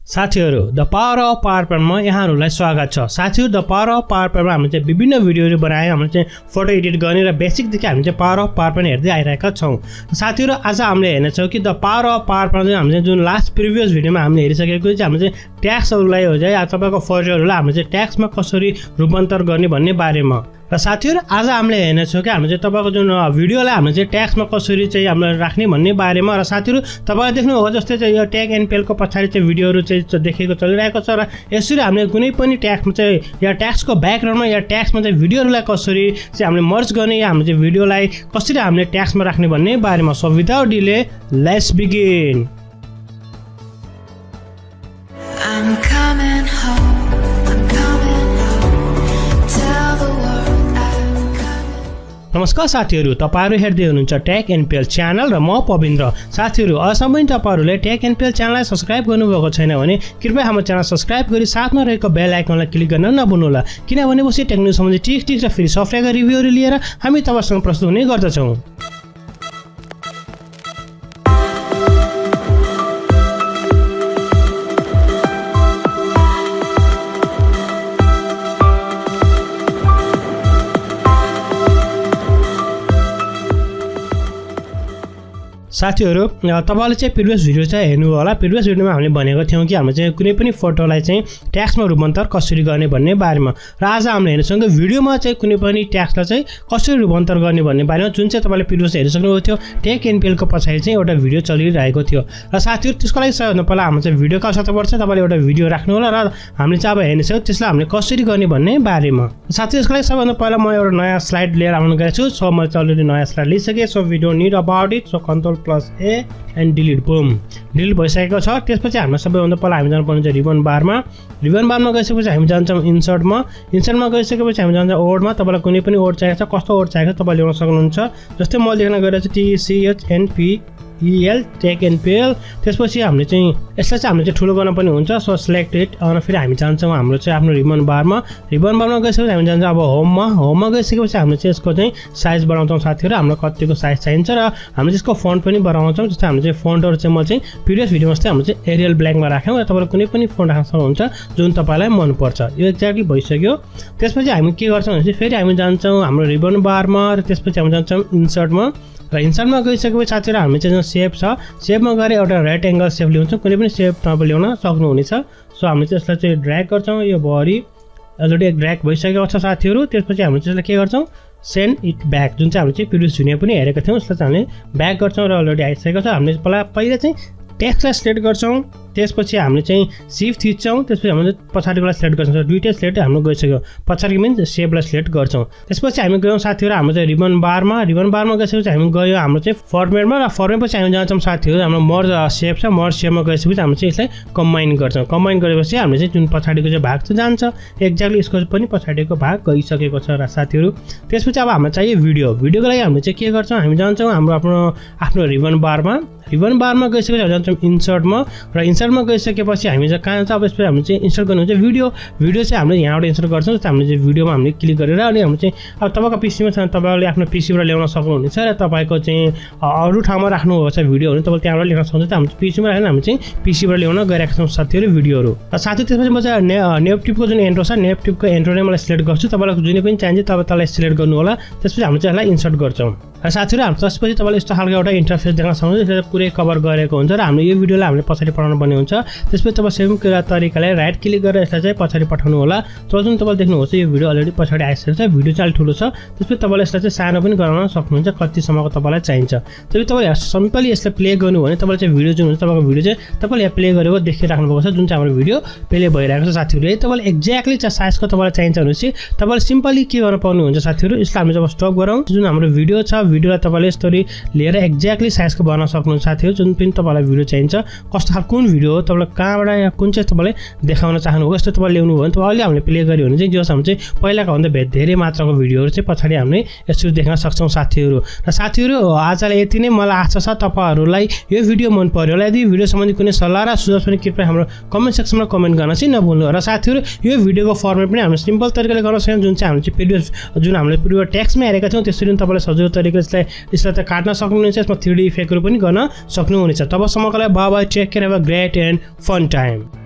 साथीहरु the power of पावरपोइन्टमा यहाँहरुलाई स्वागत छ। साथीहरु द पावर अफ पावरपोइन्टमा हामीले चाहिँ विभिन्न भिडियोहरु बनाए, हामीले चाहिँ फोटो एडिट गर्ने र बेसिकदेखि हामी चाहिँ पावर अफ पावरपोइन्ट हेर्दै आइरहेका छौं। साथीहरु आज हामीले हेर्नेछौं कि द पावर अफ पावरपोइन्ट चाहिँ हामीले जुन लास्ट प्रिभियस भिडियोमा हामीले हेरिसकेको चाहिँ हामीले चाहिँ ट्याक्सहरुलाई हो चाहिँ तपाईको फोटोहरुलाई हामीले चाहिँ ट्याक्समा कसरी रूपान्तरण गर्ने भन्ने बारेमा। र साथीहरु आज हामीले हेर्नेछौं कि हामीले चाहिँ तपाईको जुन भिडियोलाई हामीले चाहिँ ट्याक्समा कसरी चाहिँ हामीले राख्ने भन्ने बारेमा। र साथीहरु तपाईले देख्नुभएको जस्तै चाहिँ यो TechNpel को पछाडी चाहिँ भिडियोहरु चाहिँ देखेको चलिरहेको छ। र यसरी हामीले कुनै पनि ट्याक्समा चाहिँ या ट्याक्सको ब्याकग्राउन्डमा या ट्याक्समा चाहिँ भिडियोहरुलाई कसरी चाहिँ हामीले मर्ज गर्ने या हामीले चाहिँ भिडियोलाई कसरी हामीले ट्याक्समा राख्ने भन्ने बारेमा। So without delay let's begin. I'm coming home. नमस्कार साथीहरु, तपाईहरु हेर्दै हुनुहुन्छ TechNpel च्यानल र म पविन्द्र। साथीहरु अझसम्म पनि तपाईहरुले TechNpel च्यानललाई सब्स्क्राइब गर्नुभएको छैन भने कृपया हाम्रो च्यानल सब्स्क्राइब गरी साथमा रहेको बेल आइकनलाई क्लिक गर्न नभुल्नुहोला, किनभने पछि टेक्निक सम्बन्धी टिप्स र फ्री सफ्टवेयरका रिभ्यूहरु लिएर हामी तपाईसँग प्रस्तुत हुने गर्दछौं। साथीहरु तपाईले चाहिँ प्रिभियस भिडियो चाहिँ हेर्नु होला। प्रिभियस भिडियोमा हामीले भनेको थियौं कि हामीले चाहिँ कुनै पनि फोटोलाई चाहिँ ट्याक्समा रूपान्तरण कसरी गर्ने भन्ने बारेमा। र आज हामीले हेर्छौं कि भिडियोमा चाहिँ कुनै पनि ट्याक्सलाई चाहिँ कसरी रूपान्तरण गर्ने भन्ने बारेमा, जुन चाहिँ तपाईले प्रिभियस हेरिसक्नुभएको थियो। TechNpel को पछाडी चाहिँ एउटा भिडियो चलिरहेको थियो। र साथीहरु त्यसको लागि सबैभन्दा पहिला हाम्रो चाहिँ भिडियोको आवश्यकता पर्छ। तपाईले एउटा भिडियो राख्नु होला र हामीले चाहिँ अब हेर्नेछौं त्यसलाई हामीले कसरी गर्ने भन्ने बारेमा। साथीहरु यसको लागि सबैभन्दा पहिला म एउटा नयाँ स्लाइड लिएर आउन गएको छु। सो म चाहिँ अलरेडी नयाँ स्लाइड लिइसके। So we don't need about it. So Ctrl+A and delete. Boom, delete भइसकेको छ। त्यसपछि हाम्रो सबैभन्दा पहिला हामी जानुपर्ने चाहिँ रिबन बारमा। रिबन बारमा गइसकेपछि हामी जान्छौं इन्सर्टमा। इन्सर्टमा गइसकेपछि हामी जान्छौं ओर्डमा। तपाईलाई कुनै पनि ओर्ड चाहिएको छ, कस्तो ओर्ड चाहिएको छ तपाईले ल्याउन सक्नुहुन्छ। जस्तै म लेख्न गइरहेको छु TCHNPEL TechNpel। त्यसपछि हामीले चाहिँ यसलाई चाहिँ हामीले चाहिँ ठुलो गर्न पनि हुन्छ। सो सिलेक्ट इट अनि फेरि हामी जान्छौं हाम्रो चाहिँ आफ्नो रिबन बारमा। रिबन बारमा गइसकेपछि हामी जान्छौं अब होममा गइसकेपछि हामीले चाहिँ यसको चाहिँ साइज बढाउँछौं। साथीहरु हाम्रो कतिको साइज चाहिन्छ र हामीले त्यसको फन्ट पनि बढाउँछौं। जस्तै हामीले चाहिँ फन्टहरु चाहिँ म चाहिँ प्रिभियस भिडियोमा चाहिँ हामीले चाहिँ एरियल ब्ल्याकमा राख्यौं र तपाईले कुनै पनि फन्ट राख्न सक्नुहुन्छ जुन तपाईलाई मन पर्छ। यो एक्ज्याक्टली भइसक्यो। त्यसपछि हामी के गर्छौं भने फेरि हामी जान्छौं हाम्रो रिबन बारमा र त्यसपछि हामी जान्छौं इन्सर्टमा। र इन्सर्टमा गइसकेपछि साथीहरु हामी चाहिँ सेप छ, सेपमा गएर एउटा रेक्टेंगल सेप ल्याउँछौं। कुनै पनि सेप तपाईले ल्याउन सक्नुहुनेछ। सो हामीले चाहिँ यसलाई चाहिँ ड्र्याग गर्छौं। यो भरि अलरेडी ड्र्याग भइसकेको छ साथीहरु। त्यसपछि हामीले चाहिँ के गर्छौं, सेन्ड इट ब्याक। जुन चाहिँ हामीले चाहिँ प्रिभियस भिडियो पनि हेरेको थियौं यसलाई चाहिँ हामीले ब्याक गर्छौं र अलरेडी आइसकेको छ। हामीले पहिला चाहिँ टेक्स्टलाई सिलेक्ट गर्छौं। त्यसपछि हामीले चाहिँ शिफ्ट थिच्छौं। त्यसपछि हामीले पछाडिकोलाई सिलेक्ट गर्छौं। दुईटै सिलेक्ट हाम्रो गइसक्यो। पछाडिको मिन्स सेपलाई सिलेक्ट गर्छौं। त्यसपछि हामी गयौं साथीहरु हाम्रो चाहिँ रिबन बारमा। रिबन बारमा गइसकेपछि हामी गयो हाम्रो चाहिँ फर्मेटमा र फर्मेटपछि हामी जान्छौं साथीहरु हाम्रो मर्ज सेप छ। मर्ज सेपमा गइसकेपछि हामी चाहिँ यसलाई कम्बाइन गर्छौं। कम्बाइन गरेपछि हामीले चाहिँ जुन पछाडिको चाहिँ भाग चाहिँ जान्छ एक्ज्याक्टली यसको पनि पछाडिको भाग गइसकेको छ र साथीहरु। त्यसपछि अब हामीलाई चाहियो भिडियो। भिडियोको लागि हामीले चाहिँ के गर्छौं, हामी जान्छौं हाम्रो आफ्नो रिबन बारमा। रिबन बारमा गइसकेपछि हामी जान्छौं इन्सर्टमा र इन्सर्टमा गइसकेपछि हामी चाहिँ कहाँ जान्छ, अब यसपछि हामी चाहिँ इन्सर्ट गर्नुहुन्छ भिडियो। भिडियो चाहिँ हामीले यहाँबाट इन्सर्ट गर्छौं। जस्तै हामीले चाहिँ भिडियोमा हामीले क्लिक गरेर अनि हामी चाहिँ अब तपाईको पीसीमा छ तपाईले आफ्नो पीसीबाट ल्याउन सक्नुहुनेछ र तपाईको चाहिँ अरु ठाउँमा राख्नुभएको छ भिडियो भने तपाईले त्यहाँबाट लेख्न सक्नुहुन्छ। हामी पीसीमा राखेर हामी चाहिँ पीसीबाट ल्याउन गइरहेका छौं साथीहरु भिडियोहरु। र साथै त्यसपछि म चाहिँ नेपटिपको जुन इन्ट्रो छ, नेपटिपको इन्ट्रो नै मलाई सिलेक्ट गर्छु। तपाईलाई जुनै पनि चाहिन्छ तपाईलाई सिलेक्ट गर्नु होला। त्यसपछि हामी चाहिँ यसलाई इन्सर्ट गर्छौं। र साथीहरु हामी त्यसपछि तपाईले यस्तो खालको एउटा इन्टरफेस देख्न सक्नुहुन्छ। यसले पुरै कभर गरेको हुन्छ र हामीले यो भिडियोलाई हामीले पछाडी पठाउनु पर्ने हुन्छ। त्यसपछि तपाईले सेम तरिकाले राइट क्लिक गरेर यसलाई चाहिँ पछाडी पठाउनु होला। जुन तपाईले देख्नुहुन्छ यो भिडियो अलरेडी पछाडी आइसकेको छ। भिडियो चाहिँ ठुलो छ। त्यसपछि तपाईले यसलाई चाहिँ सानो पनि गराउन सक्नुहुन्छ कति सम्मको तपाईलाई चाहिन्छ। त्यसपछि तपाईले सिम्पली यसलाई प्ले गर्नु भने तपाईले चाहिँ भिडियो जुन हुन्छ तपाईको भिडियो चाहिँ तपाईले यहाँ प्ले गरेको देखिराख्नु भएको छ जुन चाहिँ हाम्रो भिडियो प्ले भइरहेको छ साथीहरु। यदि तपाईले एक्ज्याक्टली चाहिँ साइजको तपाईलाई चाहिन्छ भनेपछि तपाईले सिम्पली के गर्न पाउनु हुन्छ साथीहरु, यसलाई हामी जब स्टप गरौँ जुन हाम्रो भिडियो छ भिडियोलाई तपाईले यसरी लिएर एक्ज्याक्टली साइजको बनाउन सक्नुहुन्छ साथीहरु। जुन पनि तपाईलाई भिडियो चाहिन्छ, कस्तो खालको कुन भिडियो हो तपाईलाई कहाँबाट या कुन चाहिँ तपाईले देखाउन चाहनुभएको यस्तो तपाईले ल्याउनु भयो भने तपाईले अहिले हामीले प्ले गर्यो भने चाहिँ जस हामी चाहिँ पहिलाको भन्दा धेरै मात्राको भिडियोहरु चाहिँ पछाडी हामीले यसरी देख्न सक्छौं साथीहरु। र साथीहरु आजलाई यति नै। मलाई आशा छ तपाईहरुलाई यो भिडियो मन पर्यो होला। यदि भिडियो सम्बन्धी कुनै सल्लाह र सुझाव पनि कृपया हाम्रो कमेन्ट सेक्सनमा कमेन्ट गर्न चाहिँ नभुल्नु। र साथीहरु यो भिडियोको फर्मेट पनि हामी सिम्पल तरिकाले गर्न सक्छौं जुन चाहिँ हामी चाहिँ प्रिभियस टेक्स्टमा हेरेका थियौं त्यसरी तपाईले सजिलो तरिकाले यसलाई त काट्न सक्नुहुनेछ। यसमा 3D इफेक्टहरु पनि गर्न सक्नुहुनेछ। तबसम्मको लागि bye bye, take care, have a great and fun time.